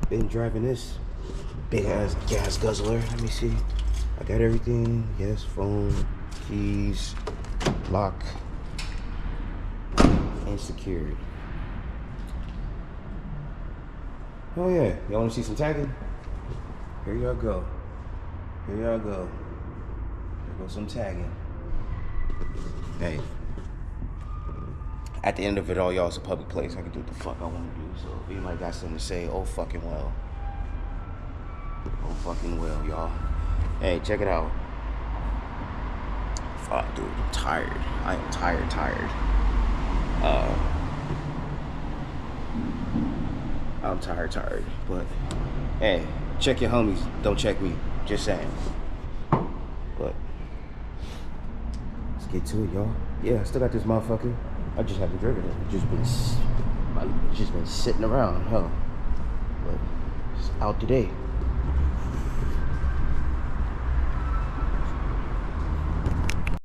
been driving this big ass gas guzzler. Let me see. I got everything. Yes, phone, keys, lock, and secured. Oh yeah, y'all wanna see some tagging? Here y'all go. Here y'all go. Here goes some tagging. Hey. At the end of it all, y'all, it's a public place. I can do what the fuck I want to do. So if anybody got something to say, oh fucking well. Oh fucking well, y'all. Hey, check it out. Fuck, dude, I'm tired. I am tired. I'm tired. But, hey, check your homies. Don't check me. Just saying. But, let's get to it, y'all. Yeah, I still got this motherfucker. I just haven't driven it. It's just been sitting around, huh? But it's out today.